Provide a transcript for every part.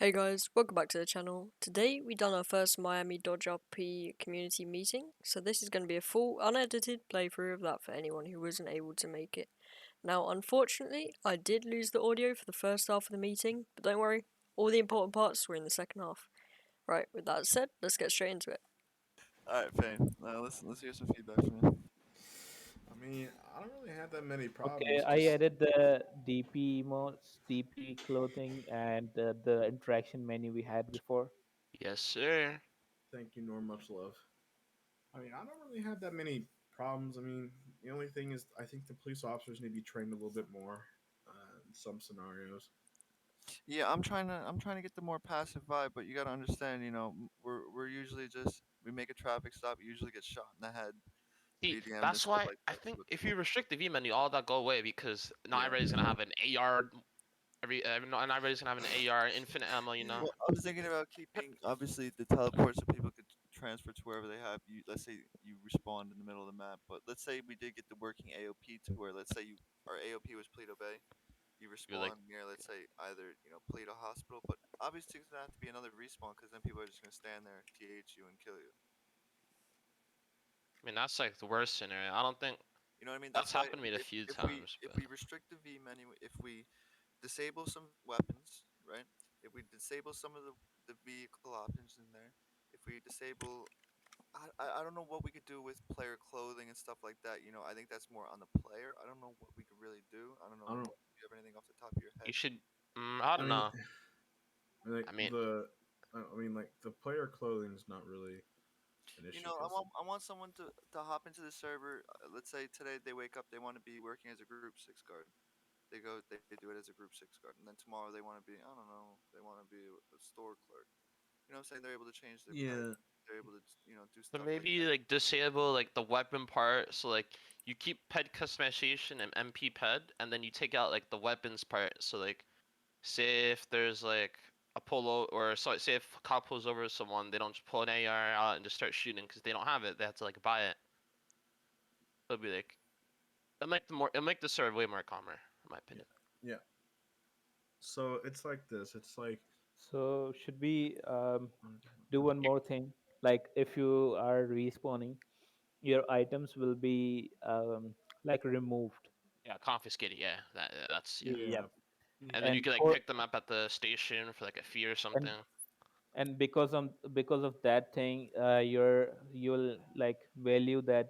Hey guys, welcome back to the channel. Today we done our first Miami DOJRP community meeting, so this is going to be a full unedited playthrough of that for anyone who wasn't able to make it. Now unfortunately, I did lose the audio for the first half of the meeting, but don't worry, all the important parts were in the second half. Right, with that said, let's get straight into it. All right, Fane. Let's hear some feedback from you. I mean, I don't really have that many Okay, problems. I Just added the DP emotes, DP clothing, and the interaction menu we had before. Yes, sir. thank you, nor much love. I mean, I don't really have that many problems. I mean, the only thing is, I think the police officers need to be trained a little bit more in some scenarios. Yeah, I'm trying to get the more passive vibe, but you gotta understand, we're usually just we make a traffic stop, you usually get shot in the head, See, VDM'd and that's stuff why like I that. think But if you restrict the view menu, all that go away because not yeah, everybody's gonna have an AR. Not everybody's gonna have an AR, infinite ammo. well, I was thinking about keeping obviously the teleports so people could transfer to wherever they have. You let's say you respawn in the middle of the map, but let's say we did get the working AOP to where let's say you our AOP was Paleto Bay. You You're like, respawn near, let's say, either Paleto Hospital, but obviously it's gonna have to be another respawn because then people are just gonna stand there, th you, and kill you. I mean, that's like the worst scenario. I don't think You know what I mean? that's That's why happened to me a few if we times, if but we restrict the V menu, if we disable some weapons, right? If we disable some of the vehicle options in there, if we disable I don't know what we could do with player clothing and stuff like that. I think that's more on the player. I don't know what we could really do. I don't know. I don't. Do you have anything off the top of your you head? should. I I don't mean, know. like I mean, the player clothing is not really an issue I because want someone to hop into the server. Let's say today they wake up, they want to be working as a group six guard. They do it as a group six guard, and then tomorrow they want to be, I don't know, they want to be a store clerk. You know what I'm saying? They're able to change their pet. yeah, They're able to do so stuff like maybe that. like disable like the weapon part. So like you keep ped customization and MP ped, and then you take out like the weapons part. So like say if there's like a polo or so say if a cop pulls over someone, they don't just pull an AR out and just start shooting because they don't have it. They have to like buy it. It'll be like it'll make the server way more calmer, in my yeah, opinion. yeah. So it's like this. It's like So should we um, do one more thing? Like if you are respawning, your items will be like removed. Yeah, confiscated. Yeah, that's yeah. yeah, Yep. And then yeah. you And can like for pick them up at the station for like a fee or and something. and because of that thing, you'll like value that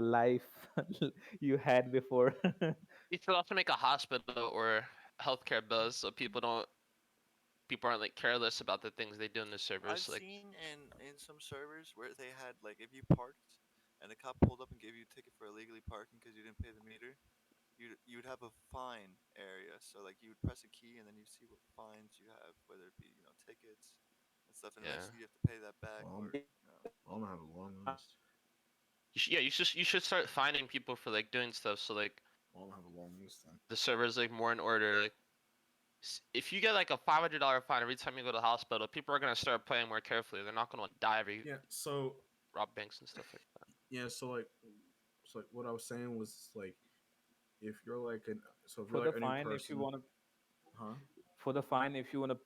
life you had before. You should also make a hospital or healthcare buzz so people aren't like careless about the things they do in the I've servers. Like seen in some servers where they had like if you parked and the cop pulled up and gave you a ticket for illegally parking because you didn't pay the meter, you'd have a fine area. So like you would press a key and then you see what fines you have, whether it be tickets and stuff, and yeah, eventually you have to pay that back Well, or I'm gonna have a long list. yeah, you should start finding people for like doing stuff. So like Well, I'm gonna have a long list then. the server's like more in order. Like if you get like a $500 fine every time you go to the hospital, people are gonna start playing more carefully. They're not gonna die every Yeah. So rob banks and stuff like that. yeah. So like what I was saying was like if you're like an so if for you're the like a new fine, if you person, want to huh?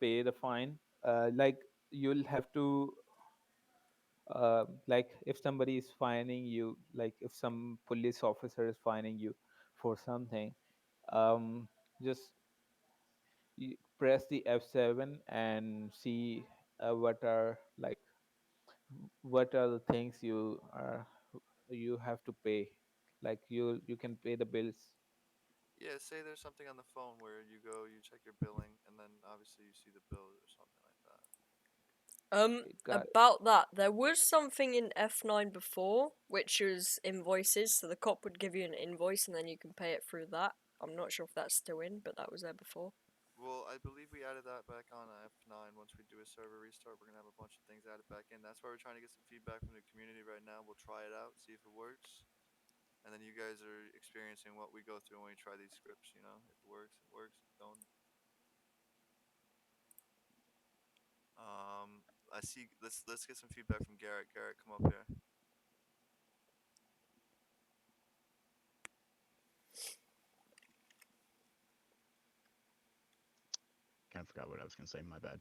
pay the fine, like you'll have to like if somebody is fining you, like if some police officer is fining you for something, um, just you press the F7 and see what are the things you have to pay. Like you can pay the bills. yeah. Say there's something on the phone where you go, you check your billing, and then obviously you see the bill or something like that. Okay, got it. About that, there was something in F9 before, which was invoices, so the cop would give you an invoice and then you can pay it through that. I'm not sure if that's still in, but that was there before. Well, I believe we added that back on F9. Once we do a server restart, we're gonna have a bunch of things added back in. That's why we're trying to get some feedback from the community right now. We'll try it out, see if it works, and then you guys are experiencing what we go through when we try these scripts. If it works, it works. If it don't. I see. Let's get some feedback from Garrett. Garrett, come up here. kind of forgot what I was gonna say. My bad.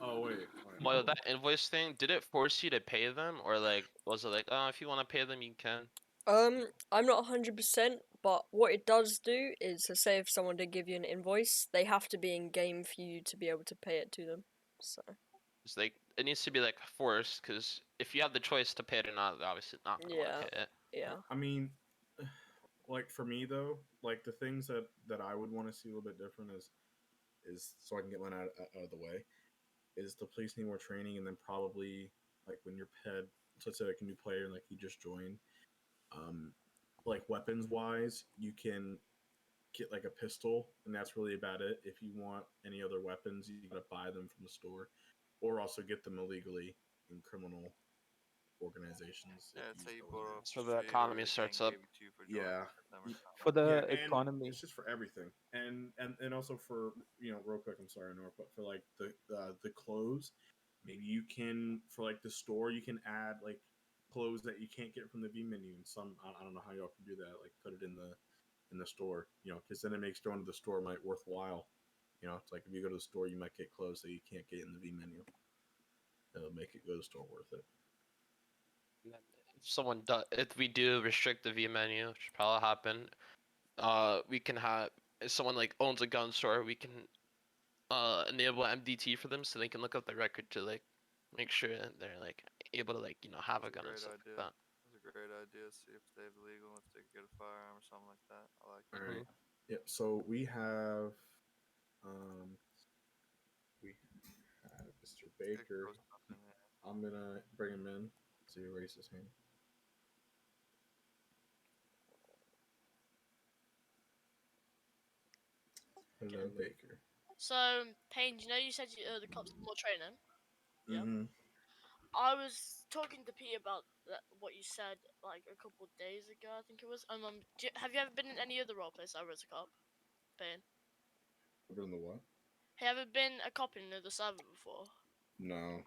Oh wait. Well, that invoice thing, did it force you to pay them, or like was it like, oh, if you want to pay them, you can? I'm not 100%, but what it does do is, to say if someone did give you an invoice, they have to be in game for you to be able to pay it to them. So It's like it needs to be like forced, because if you have the choice to pay it or not, they're obviously not gonna want yeah, to pay it. yeah. I mean, like for me though, like the things that I would want to see a little bit different is so I can get one out of the way, is the police need more training, and then probably like when you're ped, so let's say like a new player and like you just joined, um, like weapons wise, you can get like a pistol, and that's really about it. If you want any other weapons, you gotta buy them from the store, or also get them illegally in criminal organizations if Yeah, you say you so bought off So the the street, or economy a gang starts up. gave it to you for joining yeah. them or something. For Yeah, the and economy. it's just for everything, and also for real quick. I'm sorry, Nor, but for like the clothes, maybe you can for like the store, you can add like clothes that you can't get from the V menu, and some I don't know how y'all can do that. Like put it in the store, because then it makes going to the store might worthwhile. It's like if you go to the store, you might get clothes that you can't get in the V menu. It'll make it go to the store worth it. And then if we do restrict the V menu, which should probably happen, we can have, if someone like owns a gun store, we can enable MDT for them, so they can look up the record to like make sure that they're like able to like have a That's a gun and great stuff idea. like that. That's a great idea. See if they have legal, if they could get a firearm or something like that. I like All it. right. Yep. So we have we have Mr. Get Baker. close enough in there. I'm gonna bring him in. So he raise his hand. Hello, Baker. So, Payne, you said the cops need more training. Yeah. Mm-hmm. I was talking to Pete about what you said like a couple of days ago, I think it was. Have you ever been in any other roleplays that was a cop, Payne? Doing the what? Have you ever been a cop in another server before? No.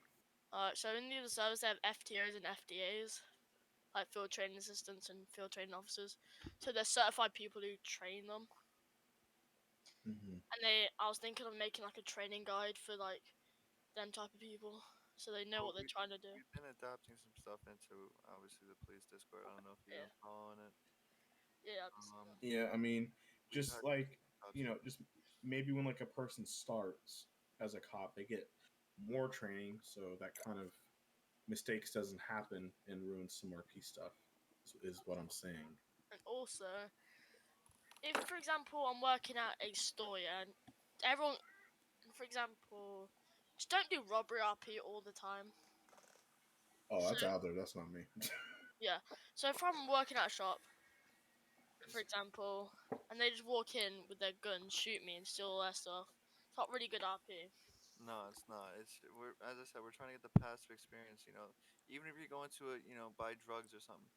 So in the other servers they have FTOs and FDAs, like field training assistants and field training officers. So they're certified people who train them. Mm-hmm. And I was thinking of making like a training guide for like them type of people, so they know Well, what they're trying to do. we've been adapting some stuff into obviously the police Discord. I don't know if you've Yeah. been following it. Yeah. Yeah, I mean, We've just had like cops. just maybe when like a person starts as a cop, they get more training, so that kind of mistakes doesn't happen and ruin some RP stuff. Is what I'm saying. And also, if for example I'm working at a store, yeah, and everyone, for example, just don't do robbery RP all the time. Oh, So that's out there. That's not me. yeah, so if I'm working at a shop, for example, and they just walk in with their gun, shoot me, and steal all their stuff, it's not really good RP. No, it's not. We're, as I said, we're trying to get the passive experience. Even if you're going to buy drugs or something.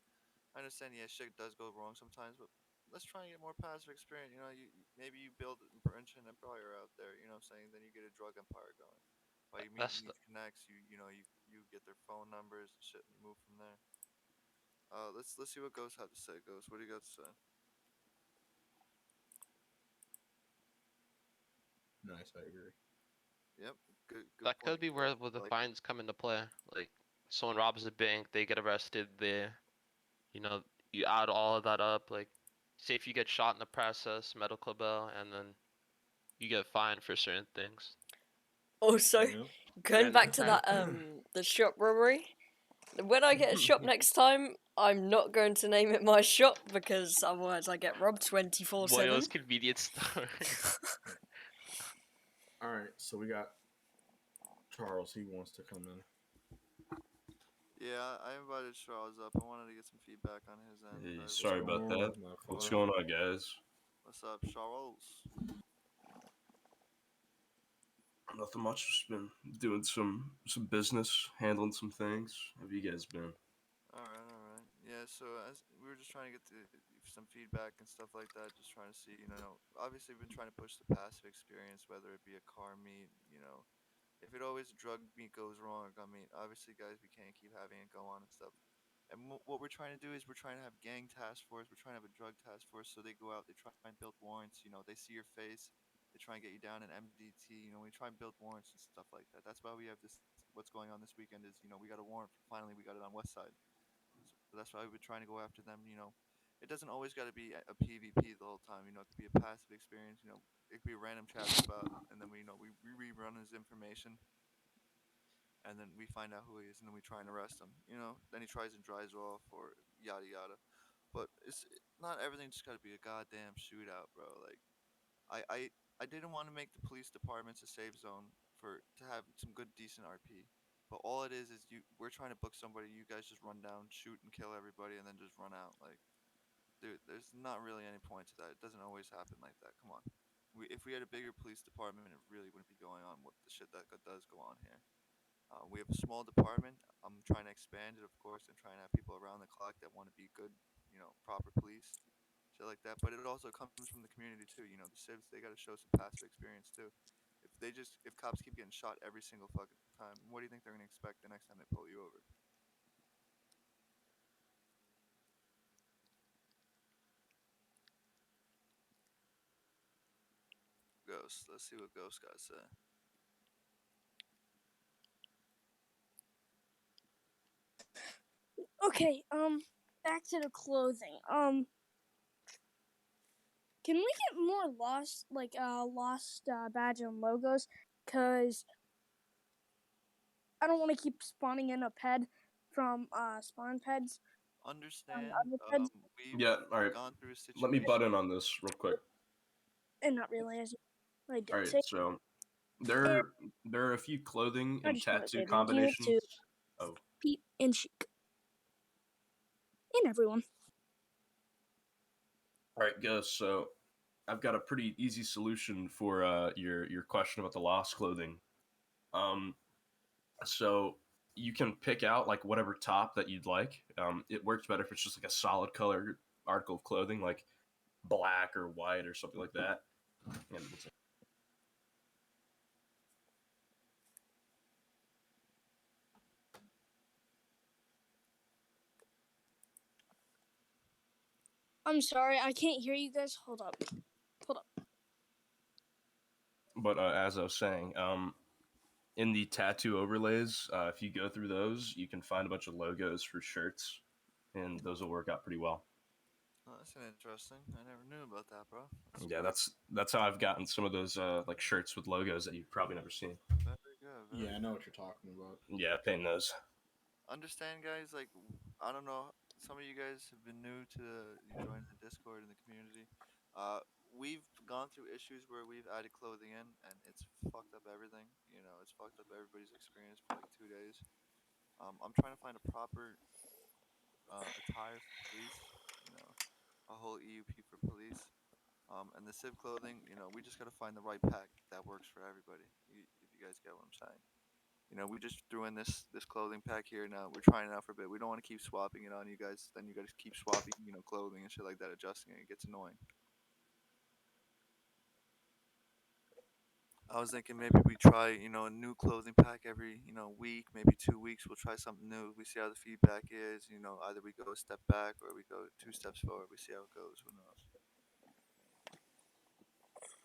I understand, yeah, shit does go wrong sometimes, but let's try and get more passive experience. Maybe you build a merchant empire out there. You know what I'm saying? Then you get a drug empire going. By you That's meeting these connects, you get their phone numbers and shit, and you move from there. Let's see what Ghost had to say. Ghost, what do you got to say? Nice, I agree. Yep, good that point. could be where the Like, fines come into play. Like someone robs a bank, they get arrested. You know, you add all of that up. Like, say if you get shot in the process, medical bill, and then you get fined for certain things. Also, Yep. going Then back to kind that the shop robbery. When I get a shop next time, I'm not going to name it my shop because otherwise I get robbed 24/7. Boyo's convenience store. All right, so we got Charles. He wants to come in. yeah, I invited Charles up. I wanted to get some feedback on his end. Hey, What's sorry going about on, that. my What's father? going on, guys? What's up, Charles? Nothing much. Just been doing some business, handling some things. How have you guys been? All right, all right. Yeah, so as we were just trying to get some feedback and stuff like that, just trying to see, obviously we've been trying to push the passive experience, whether it be a car meet, if it always drug meet goes wrong, I mean, obviously guys, we can't keep having it go on and stuff. And what we're trying to do is we're trying to have gang task force. We're trying to have a drug task force. So they go out, they try and build warrants. They see your face, they try and get you down in MDT. We try and build warrants and stuff like that. That's why we have this. What's going on this weekend is we got a warrant. Finally, we got it on West Side. So that's why we've been trying to go after them. It doesn't always got to be a PvP the whole time. It could be a passive experience. It could be a random chat spot, and then we rerun his information, and then we find out who he is, and then we try and arrest him. Then he tries and dries off, or yada yada. But it's not everything just got to be a goddamn shootout, bro. Like I I I didn't want to make the police departments a safe zone to have some good decent RP. But all it is we're trying to book somebody. You guys just run down, shoot and kill everybody, and then just run out. Like, dude, there's not really any point to that. It doesn't always happen like that. Come on. If we had a bigger police department, it really wouldn't be going on what the shit that does go on here. We have a small department. I'm trying to expand it, of course, and trying to have people around the clock that want to be good, proper police, shit like that. But it also comes from the community too. The civs, they got to show some passive experience too. If cops keep getting shot every single fucking time, what do you think they're gonna expect the next time they pull you over? Ghost. Let's see what Ghost got to say. Okay, back to the clothing. Can we get more lost badge and logos? Cause I don't want to keep spawning in a ped from spawn peds. Understand. Other peds, We've Yeah, all right. gone through a Let me situation. butt in on this real quick. and not really as I did All right, say. so And there are a few clothing I and just want to tattoo say thank you combinations. to Oh, Pete and Chic and everyone. all right, Gus. So I've got a pretty easy solution for your question about the lost clothing. Um, so you can pick out like whatever top that you'd like. It works better if it's just like a solid color article of clothing, like black or white or something like that. And I'm sorry, I can't hear you guys. Hold up. but as I was saying, in the tattoo overlays, if you go through those, you can find a bunch of logos for shirts, and those will work out pretty well. Oh, that's interesting. I never knew about that, bro. Yeah, that's how I've gotten some of those like shirts with logos that you've probably never seen. Very good. Very Yeah, I know what you're talking about. Yeah, painting those. Understand, guys. Like, I don't know. Some of you guys have been new to joining the Discord and the community. We've gone through issues where we've added clothing in, and it's fucked up everything. It's fucked up everybody's experience for like 2 days. I'm trying to find a proper attire for police. A whole EUP for police. And the civ clothing. We just gotta find the right pack that works for everybody. If you guys get what I'm saying. We just threw in this clothing pack here. Now we're trying it out for a bit. We don't want to keep swapping it on you guys. Then you guys keep swapping, clothing and shit like that, adjusting it. It gets annoying. I was thinking maybe we try, a new clothing pack every, week, maybe 2 weeks. We'll try something new. We see how the feedback is. Either we go a step back or we go 2 steps forward. We see how it goes. Who knows?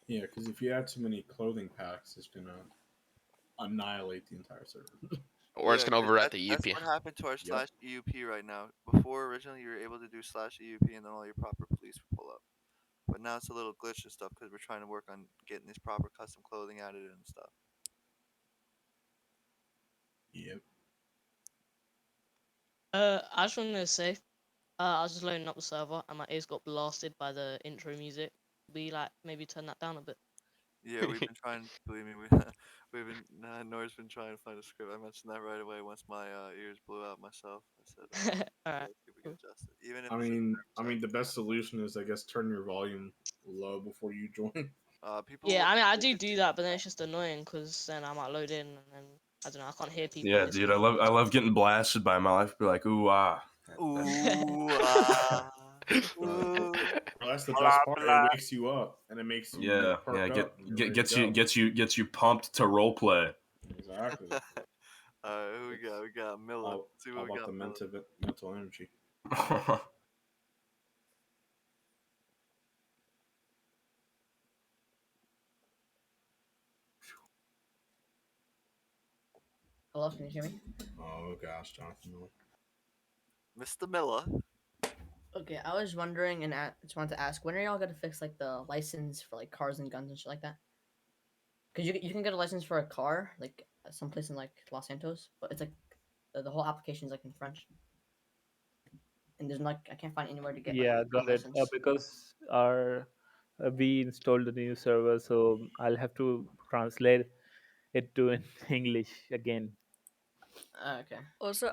Yeah, because if you add too many clothing packs, it's gonna annihilate the entire server. Or it's Yeah, gonna 'cause overwrite that's the that's UP. what happened to our Yep. slash EUP right now. Before originally you were able to do slash EUP and then all your proper police would pull up. But now it's a little glitch and stuff because we're trying to work on getting these proper custom clothing added and stuff. Yep. I just wanted to say, I was just loading up the server and my ears got blasted by the intro music. We like maybe turn that down a bit. Yeah, we've been trying. Believe me, we've been. Nora's been trying to find a script. I mentioned that right away once my ears blew out myself. I said, Alright. let's see if we can adjust it. Even if I it's mean, the best solution is, I guess, turn your volume low before you join. people. Yeah, I mean I do that, but then it's just annoying because then I might load in and then I don't know, I can't hear people. Yeah, and it's dude, I love getting blasted by my life. Be like, ooh ah. Ooh ah. Bro, Ooh. that's the Blah, best part. blah. It wakes you up and it makes you Yeah, perk get up. And you're ready to gets you go. gets you pumped to role play. Exactly. Who we got? We got Miller. All, See all what we about got, the Miller. mental energy. Hello, can you hear me? Oh gosh, Jonathan Miller. Mr. Miller. Okay, I was wondering and just wanted to ask, when are y'all gonna fix like the license for like cars and guns and shit like that? Cause you can get a license for a car like someplace in like Los Santos, but it's like the whole application is like in French, and there's like I can't find anywhere to get like Yeah, a gun got it. license. Because our we installed the new server, so I'll have to translate it to in English again. Okay. Also,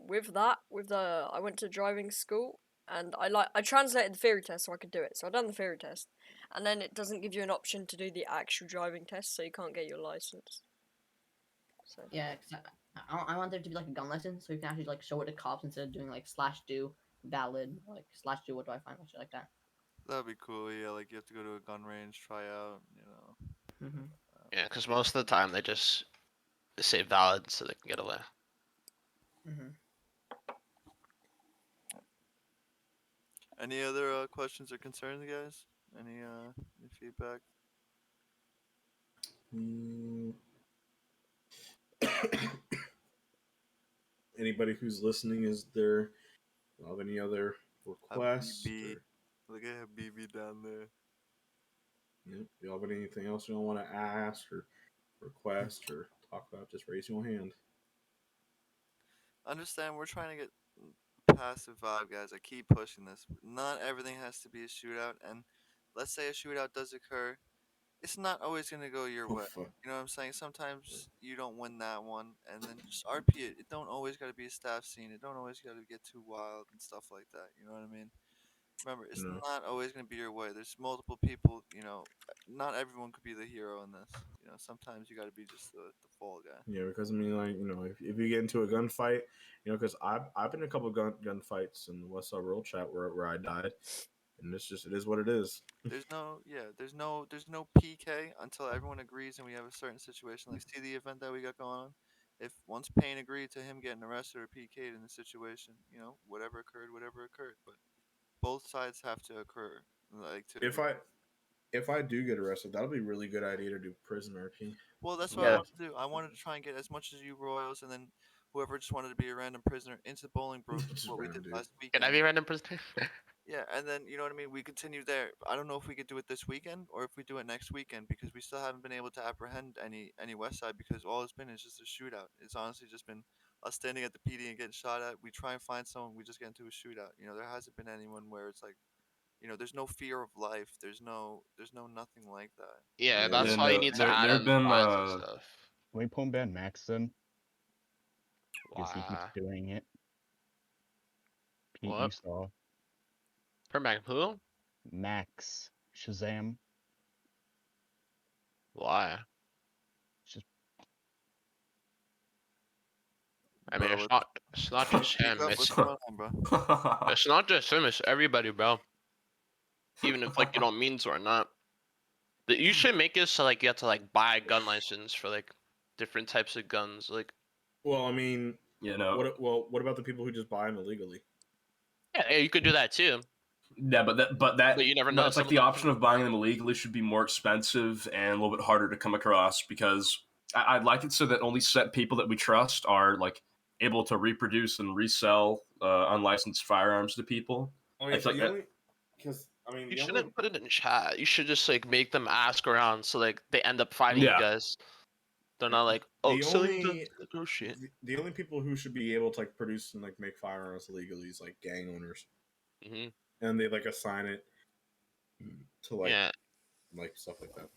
with the I went to driving school and I translated the theory test so I could do it. So I done the theory test, and then it doesn't give you an option to do the actual driving test, so you can't get your license. So Yeah, cause I want there to be like a gun license so you can actually like show it to cops instead of doing like /do valid like /do what do I find or shit like that. That'd be cool. Yeah, like you have to go to a gun range, try out. Mm-hmm. Yeah, because most of the time they just say valid so they can get away. Mm-hmm. Any other questions or concerns, guys? Any feedback? Anybody who's listening, is there any other requests BB. or Look at BB down there. do you have anything else you don't want to ask or request or talk about? Just raise your hand. Understand, we're trying to get passive vibe, guys. I keep pushing this. Not everything has to be a shootout, and let's say a shootout does occur. It's not always gonna go your way. You know what I'm saying? Sometimes you don't win that one, and then just RP it. It don't always gotta be a staff scene. It don't always gotta get too wild and stuff like that. You know what I mean? Remember, it's No. not always gonna be your way. There's multiple people. Not everyone could be the hero in this. Sometimes you gotta be just the fall guy. Yeah, because I mean, like if you get into a gunfight, because I've been in a couple of gunfights in the West Side World Chat where I died, and it is what it is. There's no PK until everyone agrees and we have a certain situation. Like, see the event that we got going on. If once Payne agreed to him getting arrested or PK'd in the situation, whatever occurred. But both sides have to occur. Like to If I do get arrested, that'll be a really good idea to do prison RP. Well, that's what I Yeah. wanted to do. I wanted to try and get as much as you Royals, and then whoever just wanted to be a random prisoner into Bolingbroke, Just what we random did dude. last Can I weekend. be random prisoner? Yeah, and then you know what I mean. We continue there. I don't know if we could do it this weekend or if we do it next weekend because we still haven't been able to apprehend any West Side because all it's been is just a shootout. It's honestly just been us standing at the PD and getting shot at. We try and find someone, we just get into a shootout. There hasn't been anyone where it's like, there's no fear of life. There's no nothing like that. Yeah, Yeah, that's And why you need to add there have in been fines and stuff. Can we pull him ban Max then? Because he keeps Why? doing it. Pete, you What? saw. Per man who? Max. Shazam. Why? It's just I mean, Bro, it's not just speak him. up. What's going on, bro? It's not just him. It's everybody, bro. Even if like you don't mean to or not. You should make it so like you have to like buy a gun license for like different types of guns. Like, Well, I mean, no. what about the people who just buy them illegally? yeah, you could do that too. Yeah, But you never know. it's Some like of the them option of buying them illegally should be more expensive and a little bit harder to come across because I'd like it so that only set people that we trust are like able to reproduce and resell unlicensed firearms to people. I mean, I feel like that. You shouldn't put it in chat. You should just like make them ask around so like they end up fighting you Yeah. guys. They're not like, oh, selling guns. Oh shit. The only people who should be able to like produce and like make firearms legally is like gang owners, and they like assign it to like stuff like that.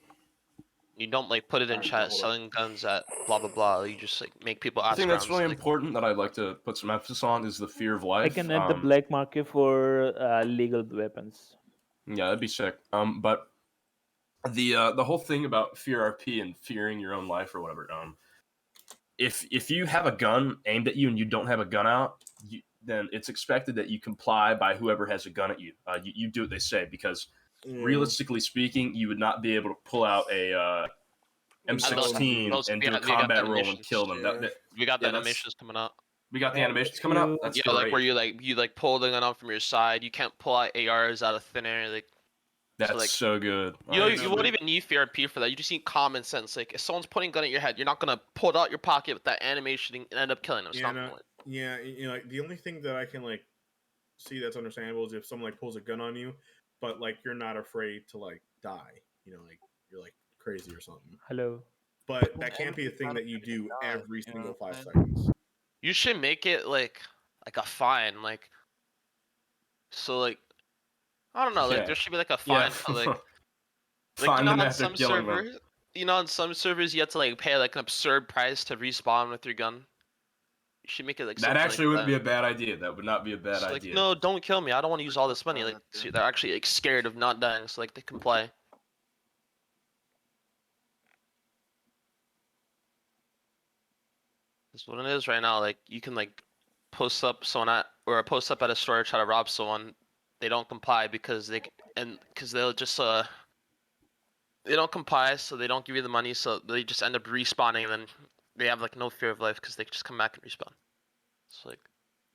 You don't like put it in chat selling guns at blah blah blah. You just like make people ask The thing that's around. really important that I'd like to put some emphasis on is the fear of life. I can add the black market for legal weapons. Yeah, that'd be sick. But the whole thing about fear RP and fearing your own life or whatever. If you have a gun aimed at you and you don't have a gun out, then it's expected that you comply by whoever has a gun at you. You do what they say because realistically speaking, you would not be able to pull out a M16 and do a combat roll and kill them. We got the Yeah, that's- animations coming out. We got the Yeah, animations if coming up. you- That's Yeah, great. like where you pull the gun out from your side. You can't pull out ARs out of thin air. Like That's like, so good. you know, Oh, you that's won't great. even need VRP for that. You just need common sense. Like if someone's pointing a gun at your head, you're not gonna pull it out your pocket with that animation and end up killing them. It's Yeah, not no, gonna work. yeah, you know, like the only thing that I can like see that's understandable is if someone like pulls a gun on you, but like you're not afraid to like die. You know, like you're like crazy or something. Hello. But that can't be a thing that you do every you know single what I'm 5 saying? seconds. You should make it like a fine. Like so like I don't know. Like Yeah. there should be like a Yeah. fine for like you Find know them on after some killing them. servers. You know, on some servers, you have to like pay like an absurd price to respawn with your gun. You should make it like That something actually like wouldn't be that. a bad idea. That would not be a bad It's like, idea. no, don't kill me. I don't want to use all this money. Like, Yeah. so they're actually like scared of not dying, so like they comply. That's what it is right now. Like, you can like post up someone at or post up at a store try to rob someone. They don't comply because because they'll just they don't comply, so they don't give you the money, so they just end up respawning, and then they have like no fear of life because they just come back and respawn. It's like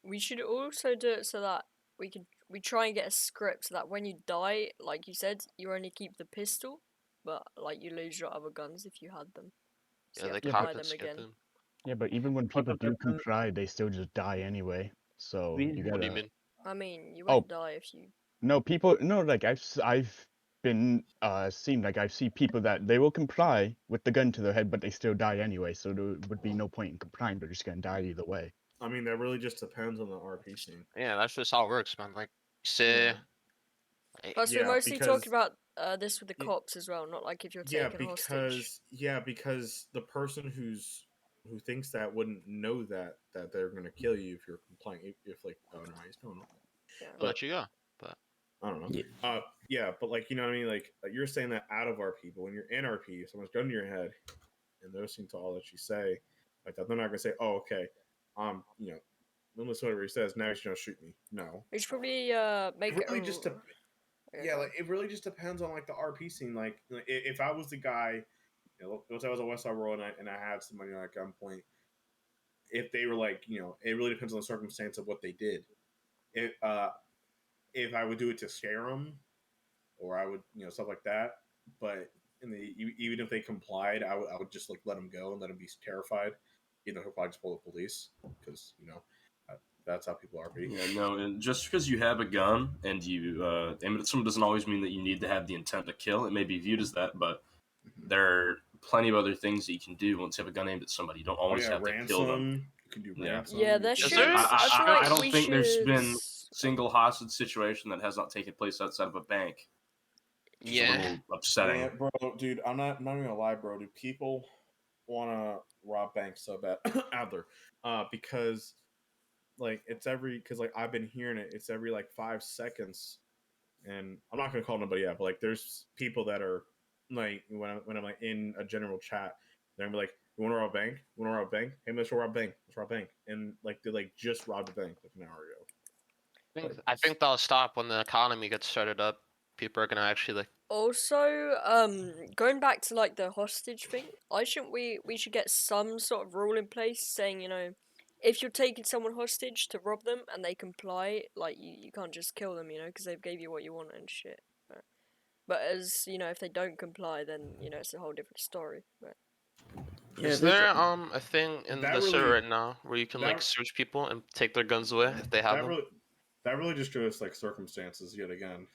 We should also do it so that we try and get a script so that when you die, like you said, you only keep the pistol, but like you lose your other guns if you had them. So yeah, you they have to Yeah, buy them confiscate again. them. Yeah, but even when For people the do weapon, comply, they still just die anyway. So we you What do you gotta. mean? I mean, you Oh won't die if you. no, people. No, like I've been seen like I've seen people that they will comply with the gun to their head, but they still die anyway. So there would be no point in complying. They're just gonna die either way. I mean, that really just depends on the RP scene. Yeah, that's just how it works, man. Like, say, Plus, we're Yeah, mostly because talking about this with the y- cops as well, not like if you're yeah, taken hostage. because the person who thinks that wouldn't know that they're gonna kill you if you're complying. If like, oh no, he's doing it. Yeah. I'll let you go. But I don't know. Yeah. Yeah, but like you know what I mean. Like you're saying that out of RP, but when you're in RP, if someone's gun to your head and they're listening to all that you say, like that, they're not gonna say, "Oh, okay, you know, don't listen to whatever he says. Now he's gonna shoot me." No, We should probably make it really just yeah, like it really just depends on like the RP scene. Like if I was the guy, you know, let's say I was a West Side World and I had somebody at gunpoint. If they were like, you know, it really depends on the circumstance of what they did. If I would do it to scare them, or I would, you know, stuff like that. But even if they complied, I would just like let them go and let them be terrified. You know, he'll probably just pull the police because you know that's how people are. Yeah, no, and just because you have a gun and you aim at someone doesn't always mean that you need to have the intent to kill. It may be viewed as that, but there are plenty of other things that you can do once you have a gun aimed at somebody. You don't Oh always yeah, have to kill them. ransom. You can do Yeah. ransom. Yeah, you there can Is should. there- I feel like I don't we think there's should. been single hostage situation that has not taken place outside of a bank. Which is a yeah, little upsetting. Yeah, bro, dude, I'm not even gonna lie, bro. Do people want to rob banks so bad, Adler? Because like it's because like I've been hearing it. It's every like 5 seconds, and I'm not gonna call nobody out, but like there's people that are like when I'm like in a general chat, they're gonna be like, "You want to rob a bank? You want to rob a bank? Hey, let's rob a bank. Let's rob a bank." And like they like just robbed a bank like an hour ago. Like, I think that'll stop when the economy gets started up. People are gonna actually like. Also, going back to like the hostage thing, we should get some sort of rule in place saying, you know, if you're taking someone hostage to rob them and they comply, like you can't just kill them, you know, because they've gave you what you want and shit. But as you know, if they don't comply, then you know it's a whole different story. But Yeah, Is there's there a thing in That the server really- right now where you can that- like search people and take their guns away if they have them? that really just shows like circumstances yet again.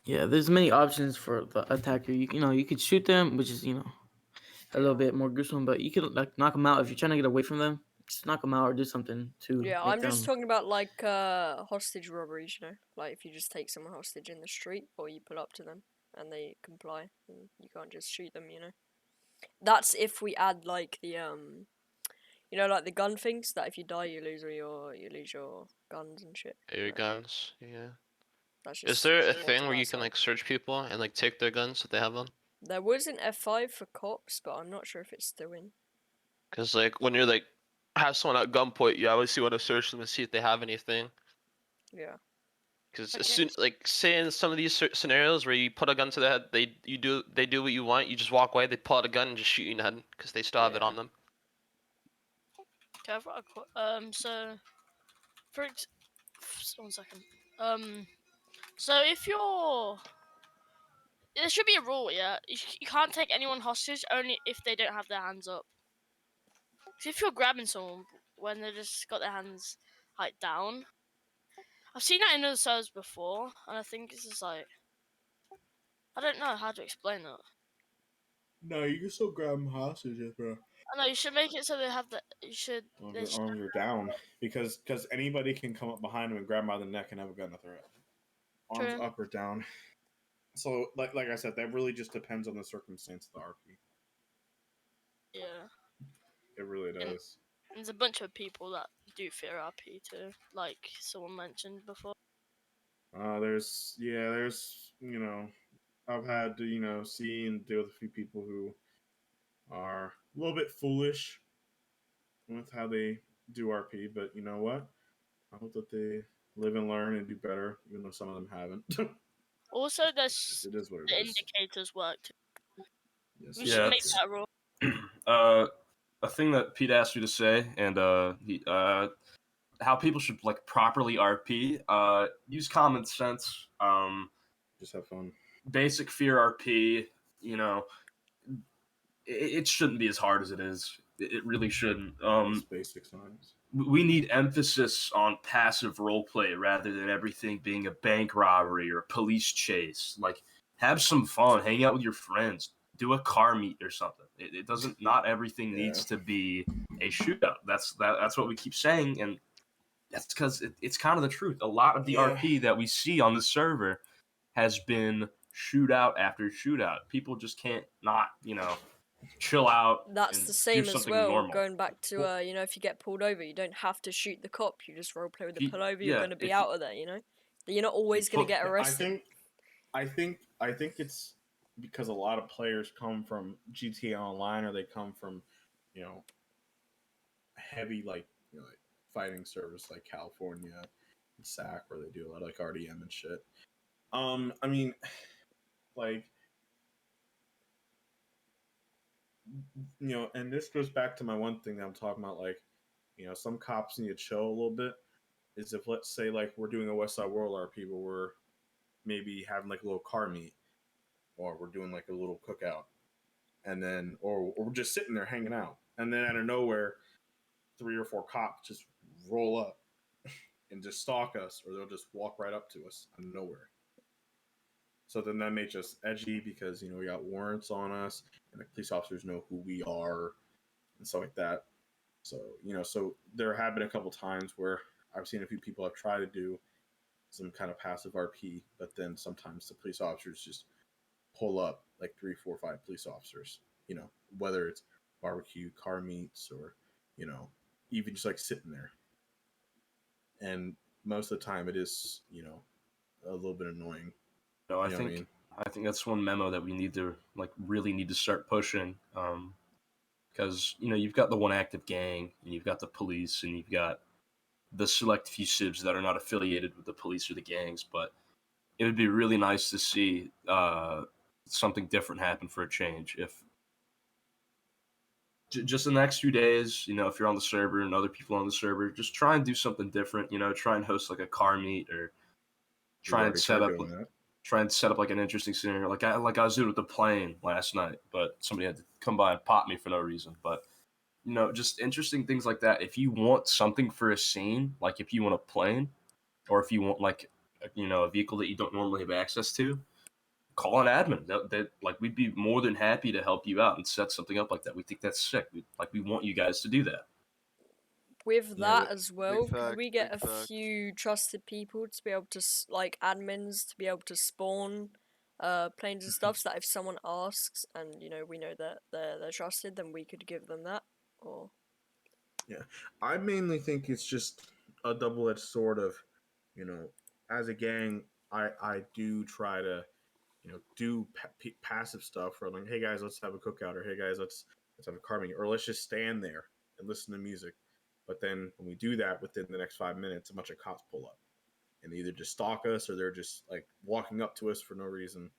yeah, there's many options for the attacker. You know, you could shoot them, which is a little bit more gruesome, but you could like knock them out if you're trying to get away from them. Just knock them out or do something to yeah, make I'm just them. talking about like hostage robberies, you know, like if you just take someone hostage in the street or you pull up to them and they comply, and you can't just shoot them, you know. That's if we add like the you know, like the gun things that if you die you lose your guns and shit. Your Right. guns, yeah. That's just Is there a more thing to where that you can side. like search people and like take their guns if they have them? There was an F5 for cops, but I'm not sure if it's still in. Because like when you're like have someone at gunpoint, you obviously want to search them and see if they have anything. Yeah. Because Okay. as soon like say in some of these scenarios where you put a gun to their head, they do what you want. You just walk away. They pull out a gun and just shoot you in the head because they still have it Yeah. on them. Okay, I've got so for 1 second. So if you're, there should be a rule, yeah. You can't take anyone hostage only if they don't have their hands up. So if you're grabbing someone when they just got their hands like down, I've seen that in other servers before, and I think it's just like, I don't know how to explain that. No, you can still grab them hostages, bro. I know you should make it so they have the. You should. Well, They their should arms are down because anybody can come up behind them and grab them by the neck and have a gun at their head. Arms True. up or down. So, like I said, that really just depends on the circumstance of the RP. Yeah. It really And does. there's a bunch of people that do fear RP too, like someone mentioned before. There's I've had to see and deal with a few people who are a little bit foolish with how they do RP, but you know what? I hope that they live and learn and do better, even though some of them haven't. Also, there's It is what the it is. indicators work too. Yes, We it should Yeah, make does. that a rule. A thing that Pete asked me to say, and how people should like properly RP. Use common sense. Just have fun. Basic fear RP. You know, it shouldn't be as hard as it is. It really shouldn't. It's basic science. We need emphasis on passive roleplay rather than everything being a bank robbery or a police chase. Like, have some fun, hang out with your friends, do a car meet or something. It doesn't. Not everything needs to be a shootout. That's what we keep saying, and that's because it's kind of the truth. A lot of the RP that we see on the server has been shootout after shootout. People just can't not chill out That's and the do same as something well. normal. Going back to if you get pulled over, you don't have to shoot the cop. You just roleplay with the pullover. You're Yeah, going to be out of there. You're not always going to get arrested. I think it's because a lot of players come from GTA Online or they come from, heavy like fighting service like California and SAC where they do a lot of like RDM and shit. I mean, like and this goes back to my one thing that I'm talking about. Like, some cops need to chill a little bit. Is if let's say like we're doing a West Side World RP where we're maybe having like a little car meet, or we're doing like a little cookout, and then or we're just sitting there hanging out, and then out of nowhere, 3 or 4 cops just roll up and just stalk us, or they'll just walk right up to us out of nowhere. So then that makes us edgy because we got warrants on us, and the police officers know who we are and stuff like that. So so there have been a couple times where I've seen a few people have tried to do some kind of passive RP, but then sometimes the police officers just pull up like 3, 4, 5 police officers. Whether it's barbecue, car meets, or even just like sitting there. And most of the time, it is a little bit annoying. No, I think that's one memo that we need to really need to start pushing. Because you've got the one active gang, and you've got the police, and you've got the select few civs that are not affiliated with the police or the gangs. But it would be really nice to see something different happen for a change. If just in the next few days, if you're on the server and other people on the server, just try and do something different. Try and host like a car meet, or try and set up like an interesting scenario. Like I was doing with the plane last night, but somebody had to come by and pop me for no reason. But just interesting things like that. If you want something for a scene, like if you want a plane, or if you want like a vehicle that you don't normally have access to, call an admin. We'd be more than happy to help you out and set something up like that. We think that's sick. We want you guys to do that. With that as well, Big could fact, we get big a fact. few trusted people to be able to like admins to be able to spawn planes and stuff, so that if someone asks and we know that they're trusted, then we could give them that? Or Yeah, I mainly think it's just a double-edged sword of, as a gang, I do try to, do passive stuff where like, hey guys, let's have a cookout, or hey guys, let's have a car meeting, or let's just stand there and listen to music. But then when we do that, within the next 5 minutes, a bunch of cops pull up and they either just stalk us, or they're just like walking up to us for no reason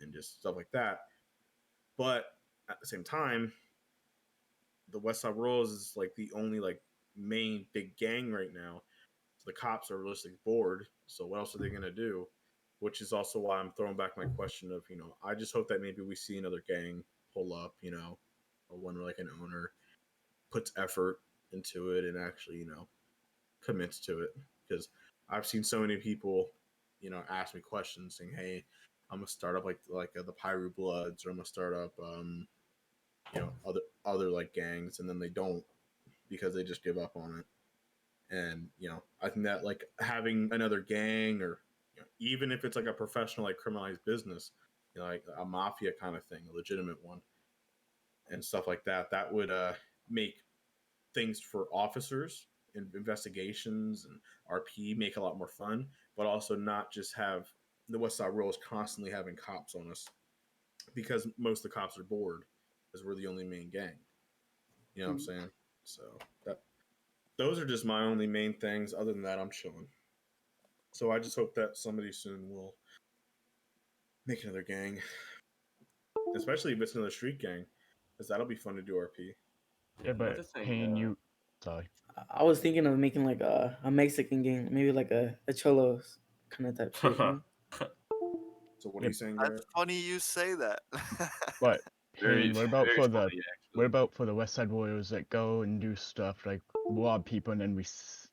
and just stuff like that. But at the same time, the West Side Royals is like the only like main big gang right now. So the cops are realistically bored. So what else are they gonna do? Which is also why I'm throwing back my question of, I just hope that maybe we see another gang pull up, or one like an owner puts effort into it and actually, commits to it. Because I've seen so many people, ask me questions saying, "Hey, I'm gonna start up like the Pyru Bloods, or I'm gonna start up, other like gangs," and then they don't because they just give up on it. And I think that like having another gang, or even if it's like a professional like criminalized business, like a mafia kind of thing, a legitimate one, and stuff like that, that would make things for officers and investigations and RP make a lot more fun, but also not just have the West Side Royals constantly having cops on us, because most of the cops are bored because we're the only main gang. You know what I'm saying? So that those are just my only main things. Other than that, I'm chilling. So I just hope that somebody soon will make another gang, especially if it's another street gang, because that'll be fun to do RP. Yeah, but Another thing. Payne, you sorry. I was thinking of making like a Mexican game, maybe like a cholos kind of type shit, So what are Yeah, you saying, That's Garrett? funny you say that. but very Payne, what about very for the funny what actually. about for the West Side Warriors that go and do stuff like rob people, and then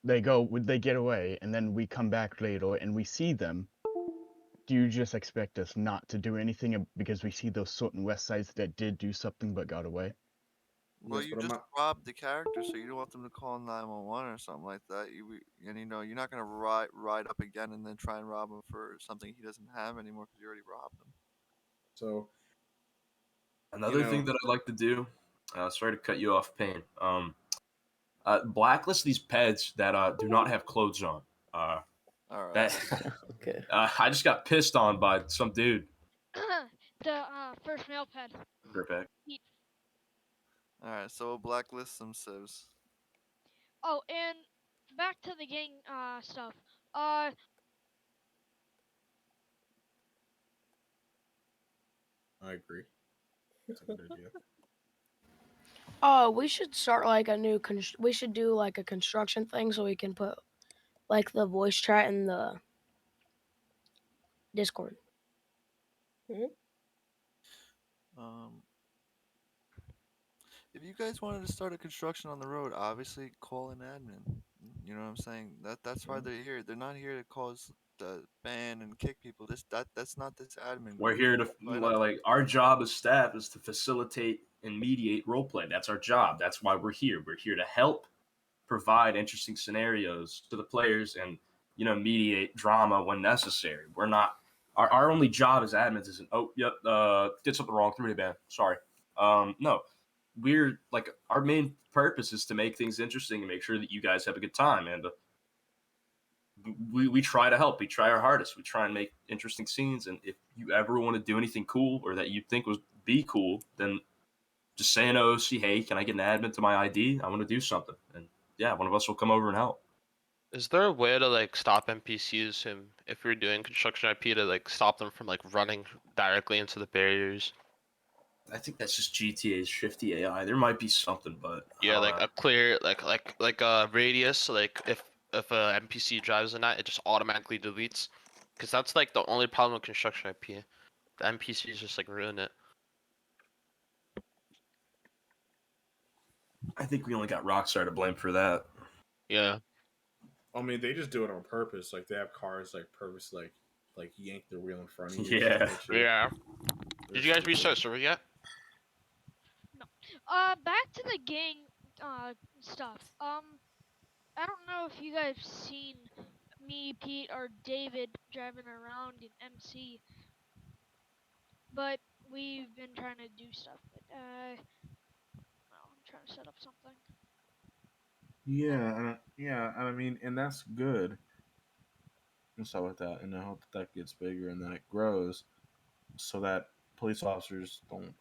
they get away, and then we come back later and we see them? Do you just expect us not to do anything because we see those certain West Sides that did do something but got away? Well, Yes, you but I'm just not. robbed the character, so you don't want them to call 911 or something like that. And you're not gonna ride up again and then try and rob him for something he doesn't have anymore because you already robbed him. So Another thing that I like to do. Sorry to cut you off, Payne. Blacklist these peds that do not have clothes on. All right. That Okay. I just got pissed on by some dude. The first male pet. Perfect. All right. So we'll blacklist some civs. Oh, and back to the gang stuff. I agree. It's a good idea. Oh, we should start like a new. We should do like a construction thing so we can put like the voice chat in the Discord. Um, if you guys wanted to start a construction on the road, obviously call an admin. You know what I'm saying? That's why they're here. They're not here to cause the ban and kick people. That's not this admin We're group. here to Why not? like our job as staff is to facilitate and mediate roleplay. That's our job. That's why we're here. We're here to help provide interesting scenarios to the players and mediate drama when necessary. We're not our only job as admins isn't did something wrong, 3 minute ban. Sorry. No. We're like our main purpose is to make things interesting and make sure that you guys have a good time, and we try to help. We try our hardest. We try and make interesting scenes. And if you ever want to do anything cool or that you think would be cool, then just say an OC, hey, can I get an admin to my ID? I want to do something. And yeah, one of us will come over and help. Is there a way to like stop NPCs if we're doing construction IP to like stop them from like running directly into the barriers? I think that's just GTA's shifty AI. There might be something, but Yeah, like a clear like a radius. Like if a NPC drives in that, it just automatically deletes. Because that's like the only problem with construction IP. The NPCs just like ruin it. I think we only got Rockstar to blame for that. Yeah. I mean, they just do it on purpose. Like they have cars like purpose like yank the wheel in front of you. Yeah. And hit you. Yeah. They're Did you guys stupid. restart server yet? No. Back to the gang stuff. I don't know if you guys seen me, Pete, or David driving around in MC, but we've been trying to do stuff. But I'm trying to set up something. Yeah, and I mean, and that's good and stuff like that. And I hope that gets bigger and that it grows, so that police officers don't,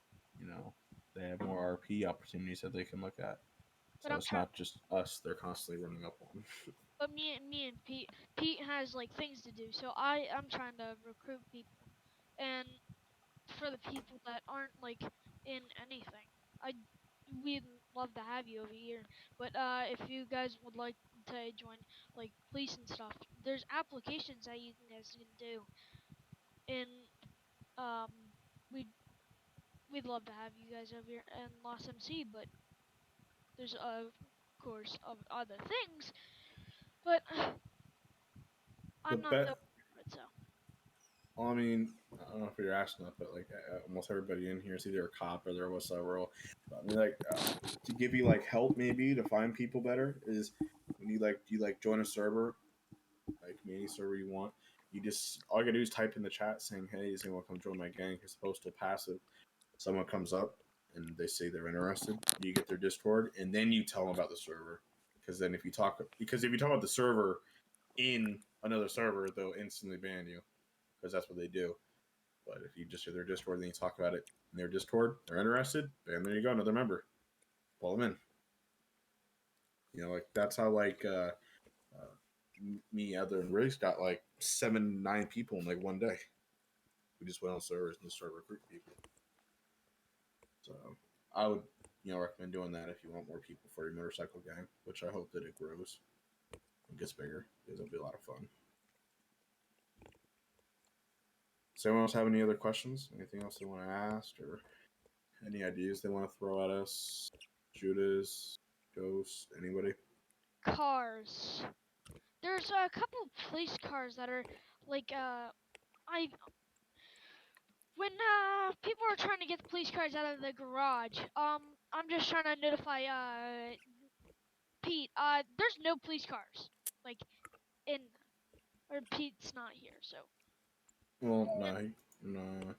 they have more RP opportunities that they can look at. But So I'm it's trying. not just us they're constantly running up on. But me and Pete has like things to do, so I'm trying to recruit people, and for the people that aren't like in anything, we'd love to have you over here. But if you guys would like to join like police and stuff, there's applications that you guys can do, and um, we'd we'd love to have you guys over here in Lost MC. But there's of course of other things, but The I'm not bet. the for it, so. Well, I mean, I don't know if you're asking that, but like almost everybody in here is either a cop or they're with several. But I mean, like to give you like help maybe to find people better is when you join a server, like any server you want. You just all you gotta do is type in the chat saying, "Hey, does anyone come join my gang?" As opposed to passive. Someone comes up and they say they're interested. You get their Discord, and then you tell them about the server. Because then if you talk about the server in another server, they'll instantly ban you because that's what they do. But if you just hear their Discord, then you talk about it in their Discord, they're interested, and there you go, another member. Pull them in. You know, like that's how me, Other, and Riggs got like 7-9 people in like one day. We just went on servers and just started recruiting people. So I would, recommend doing that if you want more people for your motorcycle gang, which I hope that it grows and gets bigger because it'll be a lot of fun. Does anyone else have any other questions? Anything else they want to ask or any ideas they want to throw at us? Judas, Ghost, anybody? Cars. There's a couple of police cars that are like I when people are trying to get the police cars out of the garage. I'm just trying to notify Pete. There's no police cars like in or Pete's not here, so. Well,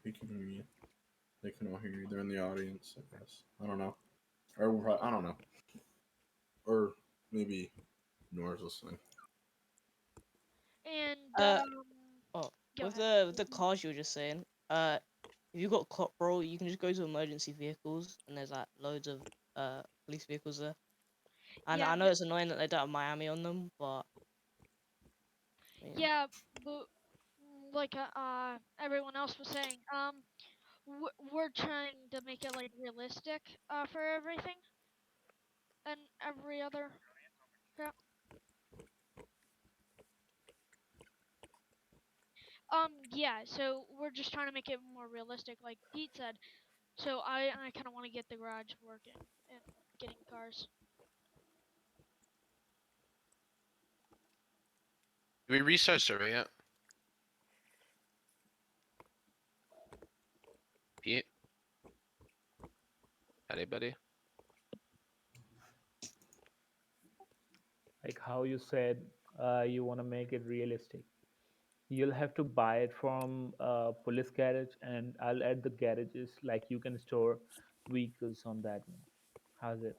he can hear you. They can all hear you. They're in the audience, I guess. I don't know. Or I don't know. Or maybe Nora's listening. And Oh, go with ahead. the cars you were just saying, if you got caught, bro, you can just go to emergency vehicles, and there's like loads of police vehicles there. And Yeah, I know it's annoying that they don't have Miami on them, but yeah, but like everyone else was saying, we're trying to make it like realistic for everything and every other crap. Yeah, so we're just trying to make it more realistic, like Pete said. So I kind of want to get the garage working and getting cars. Did we restart survey yet? Pete? Anybody? Like how you said, you want to make it realistic. You'll have to buy it from police garage, and I'll add the garages. Like you can store vehicles on that one. How's it?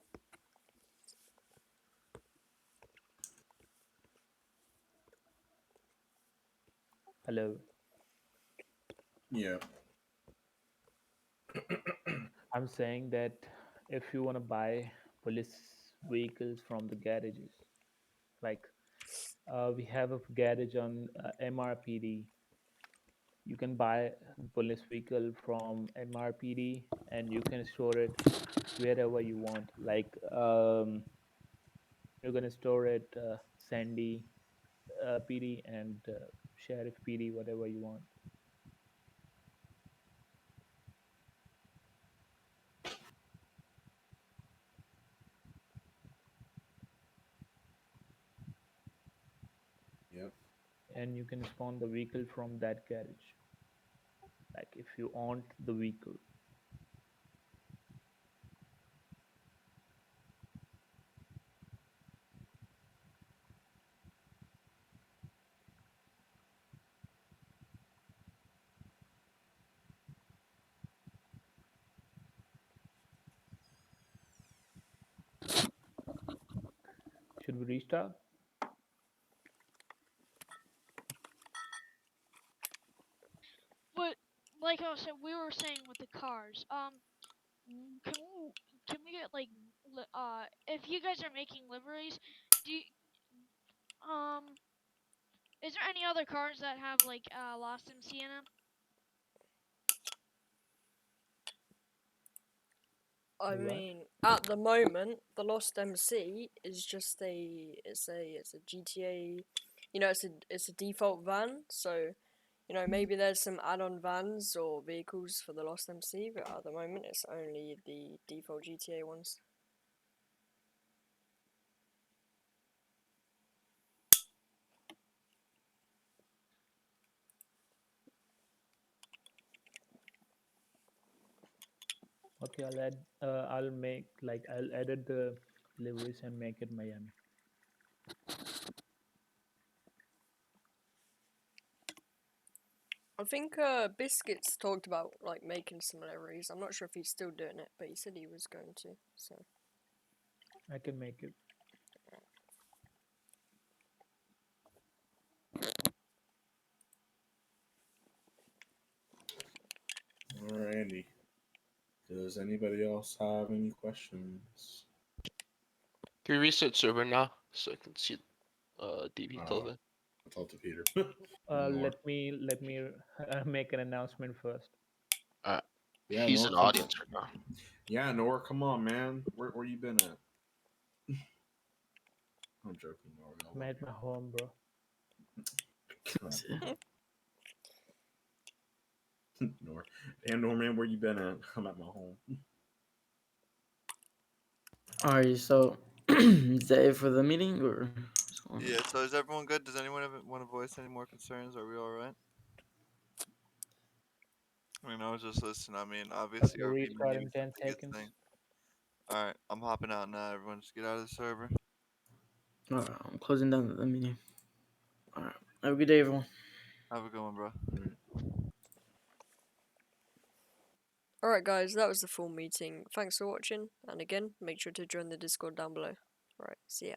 Hello. Yeah. I'm saying that if you want to buy police vehicles from the garages, like we have a garage on MRPD. You can buy the police vehicle from MRPD and you can store it wherever you want. Like you're gonna store it Sandy PD and Sheriff PD, whatever you want. Yep. And you can spawn the vehicle from that garage. Like if you own the vehicle. Should we restart? But like I said, we were saying with the cars, can we get like if you guys are making liveries, do you, is there any other cars that have like Lost MC in them? I What? mean, at the moment, the Lost MC is just it's a GTA, it's a default van. So, maybe there's some add-on vans or vehicles for the Lost MC, but at the moment, it's only the default GTA ones. Okay, I'll edit the liveries and make it Miami. I think Biscuits talked about like making some liveries. I'm not sure if he's still doing it, but he said he was going to. So I can make it. Alrighty. Does anybody else have any questions? Can we reset server now so I can see DB till then? I'll talk to Peter. Let me make an announcement first. Yeah, He's Nor, an come audience right now. Yeah, Nor, come on, man. Where you been at? I'm joking, Nor. I'm at my home, bro. Nor. Damn, Nor, man, where you been at? I'm at my home. Alright, so is that it for the meeting or what's going on? Yeah. So is everyone good? Does anyone want to voice any more concerns? Are we all right? I mean, I was just listening. I mean, obviously, Okay, our restart in meeting's a 10 good seconds. thing. All right, I'm hopping out now. Everyone, just get out of the server. Alright, I'm closing down the meeting. Alright. Have a good day, everyone. Have a good one, bro. alright guys, that was the full meeting. Thanks for watching, and again, make sure to join the Discord down below. Alright, see ya.